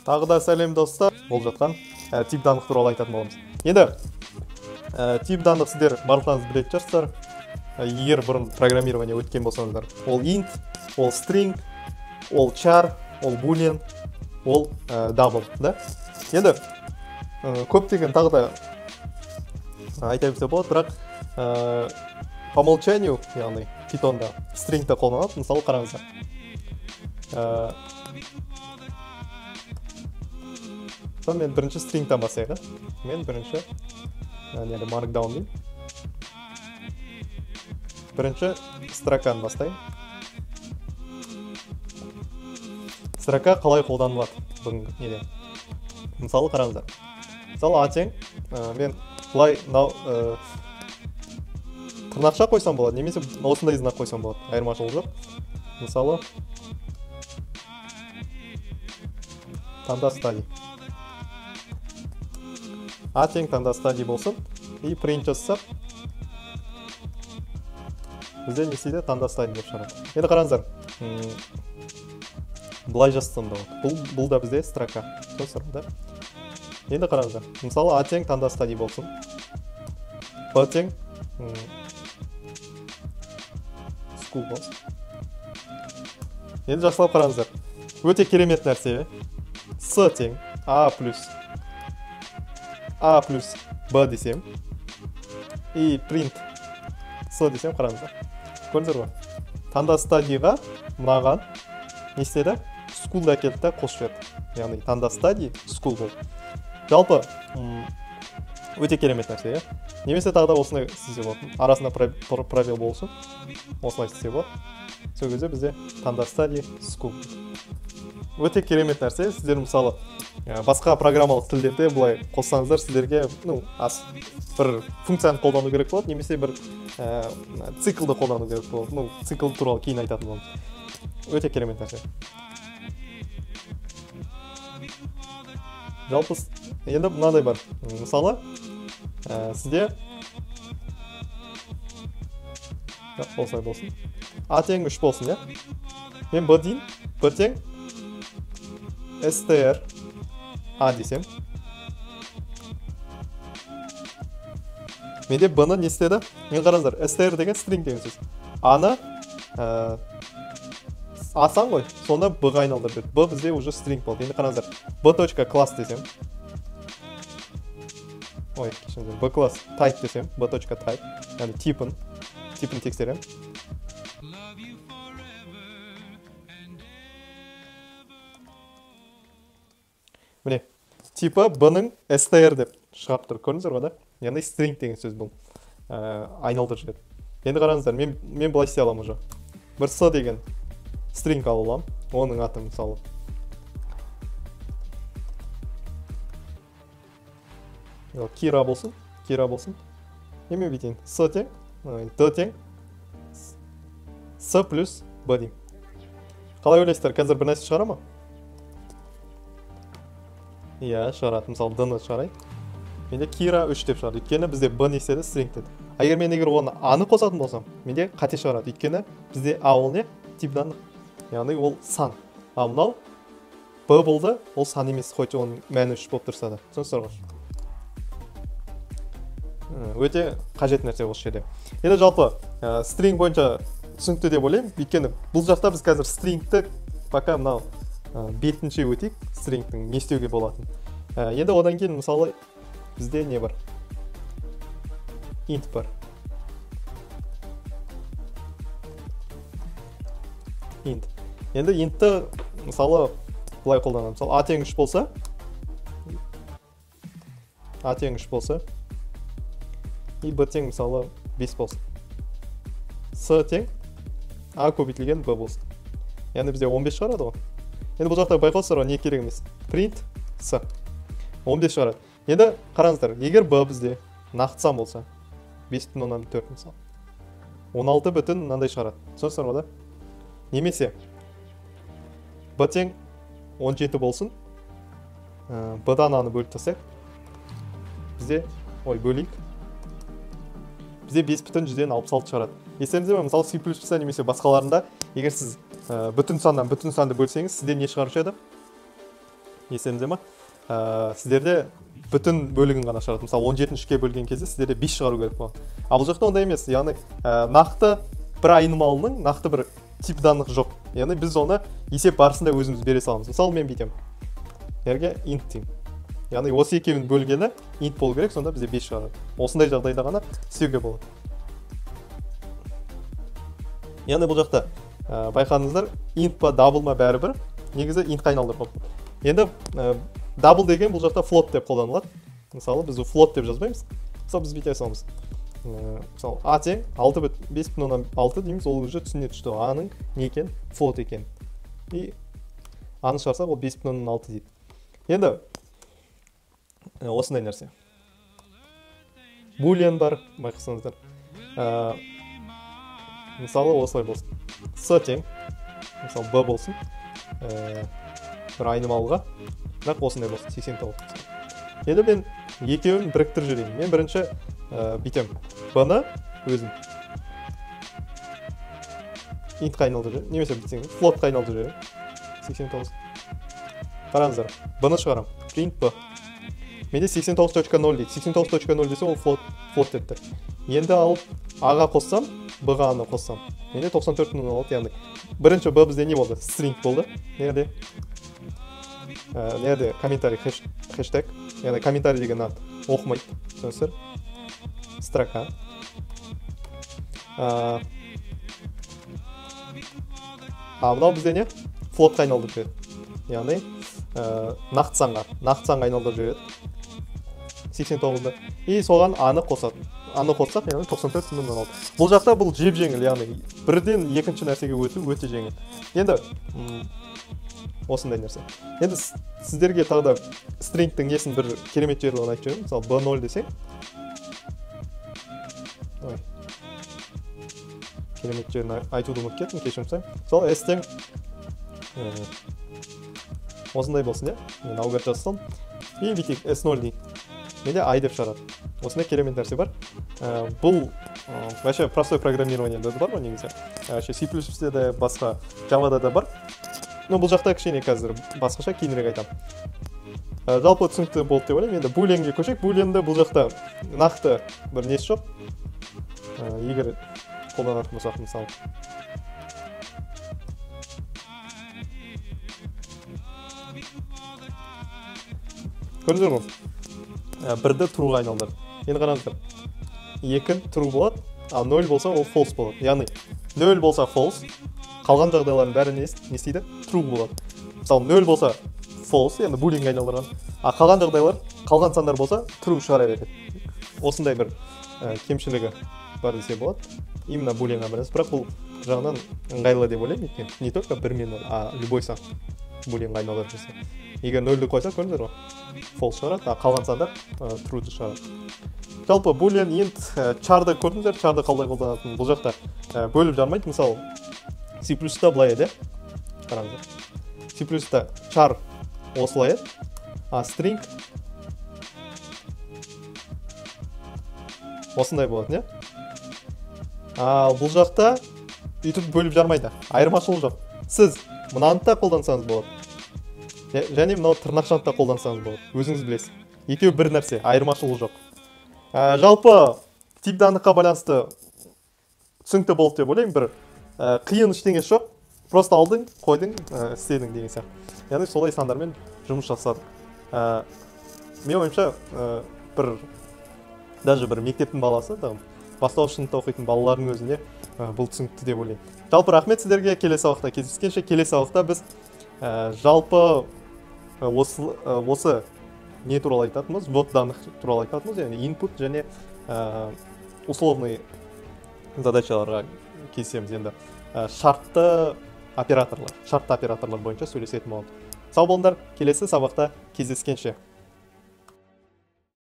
Тағы да сәлем достар, болып жатқан тип данлық туралы айтатын боламыз. Енді тип данлық сіздер барлықтарыңыз білетін шығарсыздар. Егер бұрын программирование өткен болсаңыздар, ол int, ол string, ол char, ол boolean, ол double, да? Енді көптеген тағы да айта берсе болады, бірақ по умолчанию, яғни питонда stringті қолданады. Мысалы қараңыздар. Мен бірінші stringтан бастайық. Мен бірінші markdown деймін. Бірінші строканы бастайын. Строка қалай қолданылады бүгінгі неде? Мысалы қараңыздар. Мысалы атең, мен былай тырнақша қойсам болады, немесе осындай знак қойсам болады. Айырмашылығы жоқ. Мысалы таңда стадий. Атең таңда стадий болсын. И print жасасақ, бізде не істейді? Таңда стадий деп шығарады. Енді қараңыздар. Былай жазсам да болады. Бұл да бізде строка. Да? Енді қараңыздар. Мысалы атең таңда стадий болсын. Б-тең school болсын. Енді жақсылап қараңыздар. Өте керемет нәрсе. С-тең А плюс Б десем. И print С десем қараңыздар. Көрдіңіздер ғой? Таңда стадийға мынаған не істеді? School әкелді да қосып жіберді. Яғни таңда стадий school болды. Жалпы өте керемет нәрсе, немесе тағы да осындай істесе болады. Арасында пробел болсын. Осылай істесе болады. Сол кезде бізде таңда стадий school. Өте керемет нәрсе. Сіздер мысалы басқа программалық тілдерде бұлай қоссаңыздар, сіздерге бір функцияны қолдану керек болады, немесе бір циклды қолдану керек болады. Цикл туралы кейін айтатын боламыз. Өте керемет нәрсе. Жалпы енді мынандай бар. Мысалы сізде осылай болсын. А тең 3 болсын, я? Мен Б дейін, Б тең str А десем. Менде Б-ны не істеді? Мен қараңыздар, str деген string деген сөз. А-ны асан ғой, сонда Б-ға айналдырып берді. Б бізде уже string болды. Енді қараңыздар, B.class десем. Ой, кешіріңіздер, B-class type десем, B.type, яғни типін тексерем. Міне, типі Б-ның str деп шығарып тұр. Көрдіңіздер ғой да? Яғни string деген сөз бұл. Айналдырып жүреді. Енді қараңыздар, мен былай істей аламын уже. Бір С деген string алып аламын. Оның аты мысалы. Кира болсын. Немен бейтейін? С тең, Д тең, С плюс Б дейм. Қалай ойлайсыздар, қазір бір нәрсе шығара ма? Иә, шығарады. Мысалы, Д-ны шығарайын. Менде Кира 3 деп шығарады. Өйткені бізде Б не істеді? String деді. Егер оны А-ны қосатын болсам, менде қате шығарады. Өйткені бізде А ол не? Тип данлық. Яғни ол сан. А мынау Б болды, ол сан емес, хоть оның мәні 3 болып тұрса да. Түсінесіздер ғой? Өте қажет нәрсе осы жерде. Енді жалпы string бойынша түсінікті деп ойлаймын. Өйткені бұл жақта біз қазір stringті пока мынау бетінше өтейік, stringтің не істеуге болатын. Енді одан кейін мысалы бізде не бар? Int бар. Int. Енді intті мысалы былай қолданамын. Мысалы А тең 3 болса, и Б тең мысалы 5 болсын. С тең А көбейтілген Б болсын. Яғни бізде 15 шығарады ғой. Енді бұл жақта байқалсыздар ғой, не керек емес. Print С. 15 шығарады. Енді қараңыздар, егер Б бізде нақтысам болса, 5,4 мысалы. 16 бүтін мынандай шығарады. Түсінесіздер ғой да? Немесе Б тең 17 болсын. Б-дан аны бөліп тастайық. Бізде, бөлейік. Бізде 5,166 шығарады. Естеріңізде ме, мысалы C++ немесе басқаларында, егер сіз бүтін санды бөлсеңіз, сізде не шығарушы еді? естеріңізде ма? Сіздерде бүтін бөлігін ғана шығарады. Мысалы 17-ке бөлген кезде сіздерде 5 шығару керек болады. Ал бұл жақта ондай емес. Яғни нақты бір айнымалының нақты бір тип данных жоқ. Яғни біз оны есеп барысында өзіміз бере саламыз. Мысалы мен бүйтем. Ерге int деймін. Яғни осы екеуінің бөлгені int болу керек, сонда бізде 5 шығарады. Осындай жағдайда ғана істеуге болады. Яғни бұл жақта байқадыңыздар, int па double ма бәрібір негізі int айналдырып болды. Енді double деген бұл жақта float деп қолданылады. Мысалы біз float деп жазбаймыз. Мысалы біз бүйте саламыз. Мысалы a тең 5,6 дейміз, ол уже түсіне түсті. a-ның не екен? Float екен. И a-ны шығарсақ ол 5,6 дейді. Енді осындай нәрсе. Boolean бар, байқасаңыздар. Мысалы осылай болсын. S тең, мысалы b болсын. Бір айнымалыға, бірақ осындай болсын, 89. Енді мен екеуін біріктіріп жүрейін. Мен бірінші бүйтем. B-ны өзім int-қа айналдырып жүрейін. Немесе бүйтсең, float-қа айналдырып жүрейін. 89. Қараңыздар, B-ны шығарам. Print B. Менде 89.0 дейді. 89.0 десе ол float депті. Енді алып A-ға қоссам, B-ға A-ны қоссам. Менде 94.06, яғни бірінші B бізде не болды? String болды. Nerede комментарий хэштег, яғни комментарий деген ат оқымайды, түсінсіздер? Строка. Мынау бізде не? Floatқа айналдырып жүреді. Яғни нақты санға айналдырып жүреді. 89-ды. И соған A-ны қосады. A-ны қоссақ, яғни 94.06. Бұл жақта бұл жеп жеңіл, яғни бірден екінші нәрсеге өту өте жеңіл. Енді осындай нәрсе. Енді сіздерге тағы да stringтің несін бір керемет жерлігін айтып жүрмін. Мысалы b0 десең. Керемет жерін айтуды ұмытып кеттім, кешірім сұраймын. Мысалы s тең осындай болсын, иә? Мен аугат жазсам. И бүйтейік s0 дейін. Менде i деп шығарады. Осындай керемет нәрсе бар. Бұл вообще простой программирование да бар ғой негізі. C++-де де басқа Java-да да бар. Но бұл жақта кішкене қазір басқаша кейінірек айтам. Жалпы түсінікті болды деп ойлаймын. Енді Boolean-ге көшейік. Boolean-да бұл жақта нақты бір несі жоқ. Егер қолданатын болсақ мысалы. Көрдіңіздер ме? Бірді trueға айналдырды. Енді қараңыздар. 2 true болады, а 0 болса ол false болады. Яғни 0 болса false, қалған жағдайлардың бәрі не істейді? True болады. Мысалы 0 болса false, яғни Boolean-ға айналдырған. А қалған жағдайлар, қалған сандар болса true шығара береді. Осындай бір кемшілігі бар десе болады. Именно Boolean-ға байланысты. Бірақ бұл жағынан ыңғайлы деп ойлаймын, өйткені не только бір мен, а любой сан Boolean-ға айналдырып жүрсе. Егер 0-ді қойсақ, көрдіңіздер ғой? False шығарады, а қалған сандар true-ді шығарады. Жалпы Boolean, int, char-ды көрдіңіздер, char-ды қалай қолданатын. Бұл жақта бөліп жармайды. Мысалы, C++-да былай еді. Қараңыздар. C++-да char осылай еді, а string осындай болады, не? Ал бұл жақта үйтіп бөліп жармайды. Айырмашылық жоқ. Сіз мынаны да қолдансаңыз болады. Және мынау тырнақшаны да қолдансаңыз болады. Өзіңіз білесіз. Екеуі бір нәрсе, айырмашылық жоқ. Жалпы тип даныққа байланысты түсінікті болды деп ойлаймын. Бір қиын ештеңе жоқ. Просто алдың, қойдың, істедің деген сияқты. Яғни солай сандармен жұмыс жасадық. Мен ойымша даже бір мектептің баласы, бастауыш сыныпта оқитын балалардың өзіне бұл түсінікті деп ойлаймын. Жалпы рахмет сіздерге. Келесі сабақта кездескенше. Келесі сабақта біз жалпы осы не туралы айтатынымыз, ввод данных туралы айтатынымыз, яғни input және условный задачаларға келсеміз. Енді шартты операторлар бойынша сөйлесетін болады. Сау болыңдар, келесі сабақта кездескенше.